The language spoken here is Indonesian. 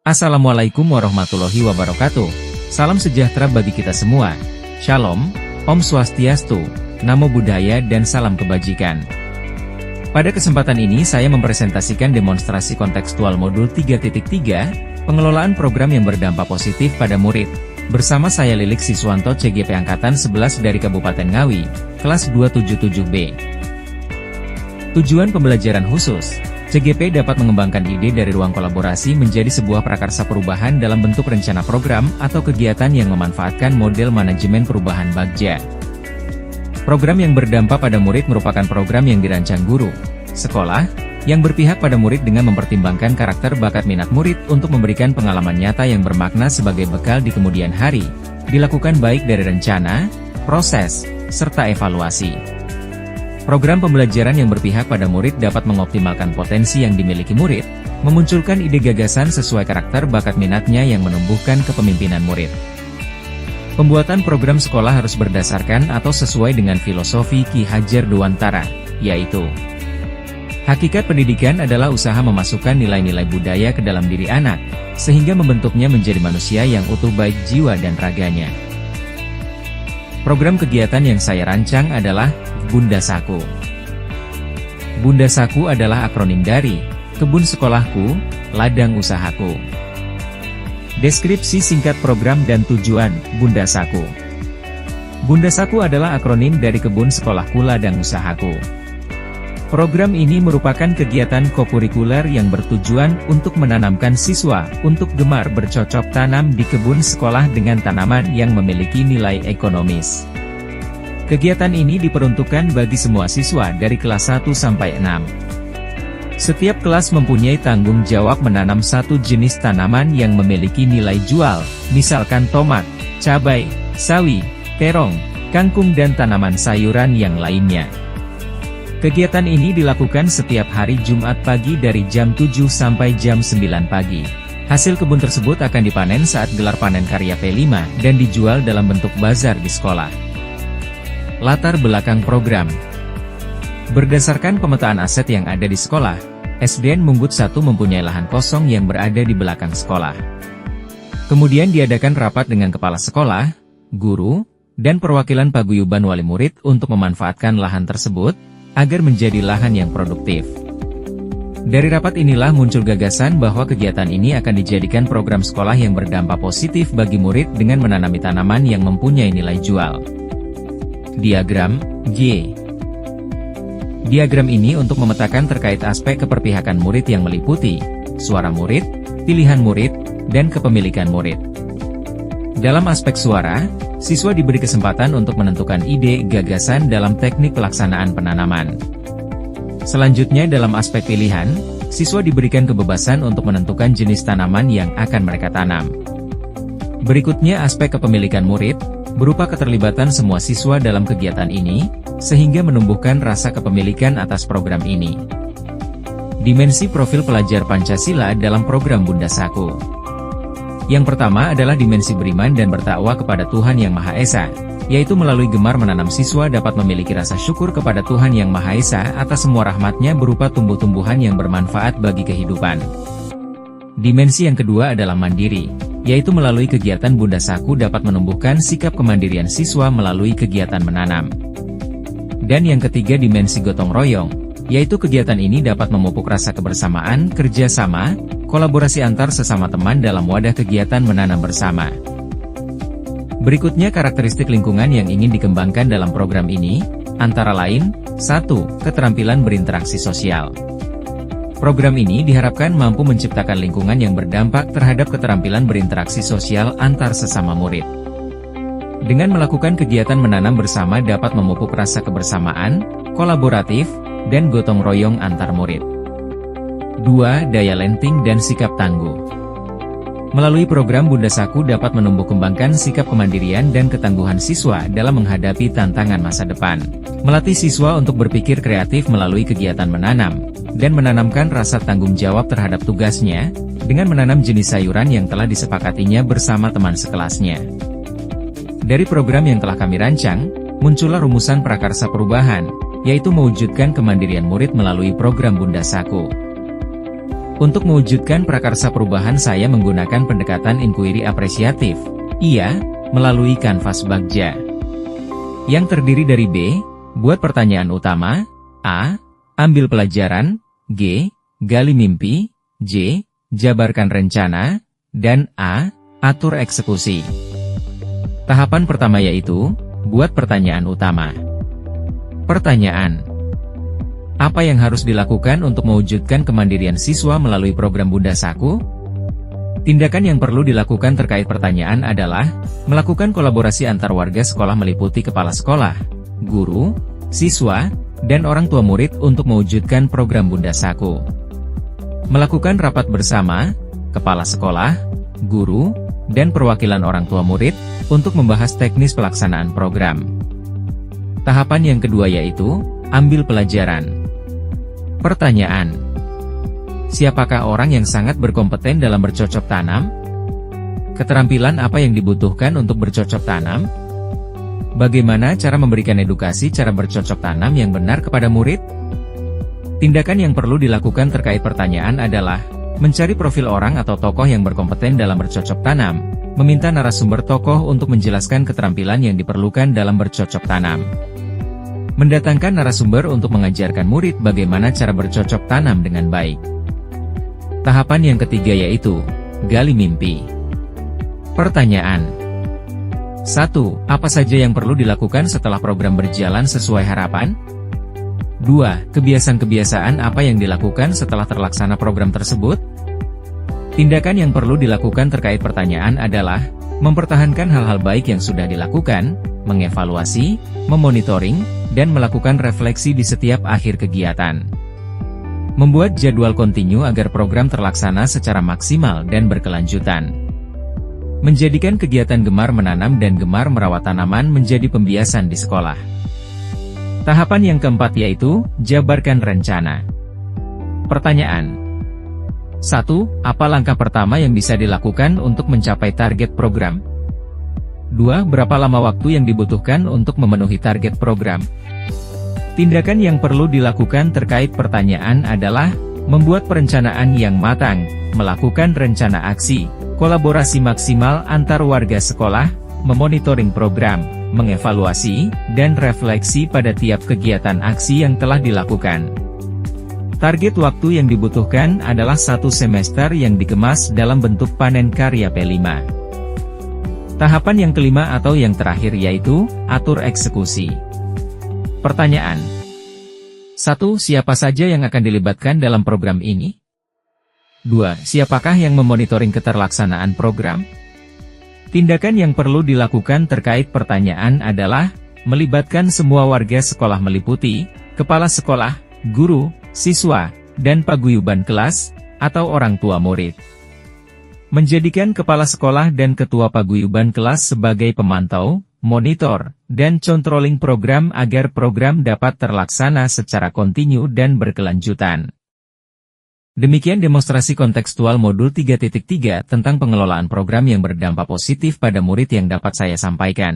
Assalamualaikum warahmatullahi wabarakatuh. Salam sejahtera bagi kita semua. Shalom, Om Swastiastu, Namo Buddhaya dan salam kebajikan. Pada kesempatan ini saya mempresentasikan demonstrasi kontekstual modul 3.3, pengelolaan program yang berdampak positif pada murid. Bersama saya Lilik Siswanto CGP Angkatan 11 dari Kabupaten Ngawi, kelas 277B. Tujuan pembelajaran khusus. CGP dapat mengembangkan ide dari ruang kolaborasi menjadi sebuah prakarsa perubahan dalam bentuk rencana program atau kegiatan yang memanfaatkan model manajemen perubahan Bagja. Program yang berdampak pada murid merupakan program yang dirancang guru, sekolah, yang berpihak pada murid dengan mempertimbangkan karakter bakat minat murid untuk memberikan pengalaman nyata yang bermakna sebagai bekal di kemudian hari, dilakukan baik dari rencana, proses, serta evaluasi. Program pembelajaran yang berpihak pada murid dapat mengoptimalkan potensi yang dimiliki murid, memunculkan ide gagasan sesuai karakter bakat minatnya yang menumbuhkan kepemimpinan murid. Pembuatan program sekolah harus berdasarkan atau sesuai dengan filosofi Ki Hajar Dewantara, yaitu hakikat pendidikan adalah usaha memasukkan nilai-nilai budaya ke dalam diri anak, sehingga membentuknya menjadi manusia yang utuh baik jiwa dan raganya. Program kegiatan yang saya rancang adalah Bunda Saku. Bunda Saku adalah akronim dari Kebun Sekolahku, Ladang Usahaku. Deskripsi singkat program dan tujuan Bunda Saku. Bunda Saku adalah akronim dari Kebun Sekolahku, Ladang Usahaku. Program ini merupakan kegiatan kokurikuler yang bertujuan untuk menanamkan siswa untuk gemar bercocok tanam di kebun sekolah dengan tanaman yang memiliki nilai ekonomis. Kegiatan ini diperuntukkan bagi semua siswa dari kelas 1 sampai 6. Setiap kelas mempunyai tanggung jawab menanam satu jenis tanaman yang memiliki nilai jual, misalkan tomat, cabai, sawi, terong, kangkung dan tanaman sayuran yang lainnya. Kegiatan ini dilakukan setiap hari Jumat pagi dari jam 7 sampai jam 9 pagi. Hasil kebun tersebut akan dipanen saat gelar panen karya P5 dan dijual dalam bentuk bazar di sekolah. Latar belakang program. Berdasarkan pemetaan aset yang ada di sekolah, SDN Munggut 1 mempunyai lahan kosong yang berada di belakang sekolah. Kemudian diadakan rapat dengan kepala sekolah, guru, dan perwakilan paguyuban wali murid untuk memanfaatkan lahan tersebut agar menjadi lahan yang produktif. Dari rapat inilah muncul gagasan bahwa kegiatan ini akan dijadikan program sekolah yang berdampak positif bagi murid dengan menanami tanaman yang mempunyai nilai jual. Diagram G. Diagram ini untuk memetakan terkait aspek keperpihakan murid yang meliputi suara murid, pilihan murid, dan kepemilikan murid. Dalam aspek suara, siswa diberi kesempatan untuk menentukan ide gagasan dalam teknik pelaksanaan penanaman. Selanjutnya dalam aspek pilihan, siswa diberikan kebebasan untuk menentukan jenis tanaman yang akan mereka tanam. Berikutnya aspek kepemilikan murid, berupa keterlibatan semua siswa dalam kegiatan ini, sehingga menumbuhkan rasa kepemilikan atas program ini. Dimensi profil pelajar Pancasila dalam program Bunda Saku. Yang pertama adalah dimensi beriman dan bertakwa kepada Tuhan Yang Maha Esa, yaitu melalui gemar menanam siswa dapat memiliki rasa syukur kepada Tuhan Yang Maha Esa atas semua rahmat-Nya berupa tumbuh-tumbuhan yang bermanfaat bagi kehidupan. Dimensi yang kedua adalah mandiri, yaitu melalui kegiatan Bunda Saku dapat menumbuhkan sikap kemandirian siswa melalui kegiatan menanam. Dan yang ketiga dimensi gotong royong, yaitu kegiatan ini dapat memupuk rasa kebersamaan, kerjasama, kolaborasi antar sesama teman dalam wadah kegiatan menanam bersama. Berikutnya karakteristik lingkungan yang ingin dikembangkan dalam program ini, antara lain, 1. Keterampilan berinteraksi sosial. Program ini diharapkan mampu menciptakan lingkungan yang berdampak terhadap keterampilan berinteraksi sosial antar sesama murid. Dengan melakukan kegiatan menanam bersama dapat memupuk rasa kebersamaan, kolaboratif, dan gotong royong antar murid. 2. Daya lenting dan sikap tangguh. Melalui program Bunda Saku dapat menumbuh kembangkan sikap kemandirian dan ketangguhan siswa dalam menghadapi tantangan masa depan. Melatih siswa untuk berpikir kreatif melalui kegiatan menanam, dan menanamkan rasa tanggung jawab terhadap tugasnya, dengan menanam jenis sayuran yang telah disepakatinya bersama teman sekelasnya. Dari program yang telah kami rancang, muncullah rumusan prakarsa perubahan, yaitu mewujudkan kemandirian murid melalui program Bunda Saku. Untuk mewujudkan prakarsa perubahan saya menggunakan pendekatan inquiry apresiatif, melalui kanvas Bagja. Yang terdiri dari B, buat pertanyaan utama, A, ambil pelajaran, G, gali mimpi, J, jabarkan rencana, dan A, atur eksekusi. Tahapan pertama yaitu, buat pertanyaan utama. Pertanyaan: apa yang harus dilakukan untuk mewujudkan kemandirian siswa melalui program Bunda Saku? Tindakan yang perlu dilakukan terkait pertanyaan adalah, melakukan kolaborasi antar warga sekolah meliputi kepala sekolah, guru, siswa, dan orang tua murid untuk mewujudkan program Bunda Saku. Melakukan rapat bersama, kepala sekolah, guru, dan perwakilan orang tua murid, untuk membahas teknis pelaksanaan program. Tahapan yang kedua yaitu, ambil pelajaran. Pertanyaan: siapakah orang yang sangat berkompeten dalam bercocok tanam? Keterampilan apa yang dibutuhkan untuk bercocok tanam? Bagaimana cara memberikan edukasi cara bercocok tanam yang benar kepada murid? Tindakan yang perlu dilakukan terkait pertanyaan adalah, mencari profil orang atau tokoh yang berkompeten dalam bercocok tanam, meminta narasumber tokoh untuk menjelaskan keterampilan yang diperlukan dalam bercocok tanam. Mendatangkan narasumber untuk mengajarkan murid bagaimana cara bercocok tanam dengan baik. Tahapan yang ketiga yaitu, gali mimpi. Pertanyaan: 1. Apa saja yang perlu dilakukan setelah program berjalan sesuai harapan? 2. Kebiasaan-kebiasaan apa yang dilakukan setelah terlaksana program tersebut? Tindakan yang perlu dilakukan terkait pertanyaan adalah, mempertahankan hal-hal baik yang sudah dilakukan, mengevaluasi, memonitoring, dan melakukan refleksi di setiap akhir kegiatan. Membuat jadwal kontinu agar program terlaksana secara maksimal dan berkelanjutan. Menjadikan kegiatan gemar menanam dan gemar merawat tanaman menjadi pembiasan di sekolah. Tahapan yang keempat yaitu, jabarkan rencana. Pertanyaan: 1. Apa langkah pertama yang bisa dilakukan untuk mencapai target program? 2. Berapa lama waktu yang dibutuhkan untuk memenuhi target program? Tindakan yang perlu dilakukan terkait pertanyaan adalah, membuat perencanaan yang matang, melakukan rencana aksi, kolaborasi maksimal antar warga sekolah, memonitoring program, mengevaluasi, dan refleksi pada tiap kegiatan aksi yang telah dilakukan. Target waktu yang dibutuhkan adalah 1 semester yang dikemas dalam bentuk panen karya P5. Tahapan yang kelima atau yang terakhir yaitu, atur eksekusi. Pertanyaan: 1. Siapa saja yang akan dilibatkan dalam program ini? 2. Siapakah yang memonitoring keterlaksanaan program? Tindakan yang perlu dilakukan terkait pertanyaan adalah, melibatkan semua warga sekolah meliputi, kepala sekolah, guru, siswa, dan paguyuban kelas, atau orang tua murid. Menjadikan kepala sekolah dan ketua paguyuban kelas sebagai pemantau, monitor, dan controlling program agar program dapat terlaksana secara kontinu dan berkelanjutan. Demikian demonstrasi kontekstual modul 3.3 tentang pengelolaan program yang berdampak positif pada murid yang dapat saya sampaikan.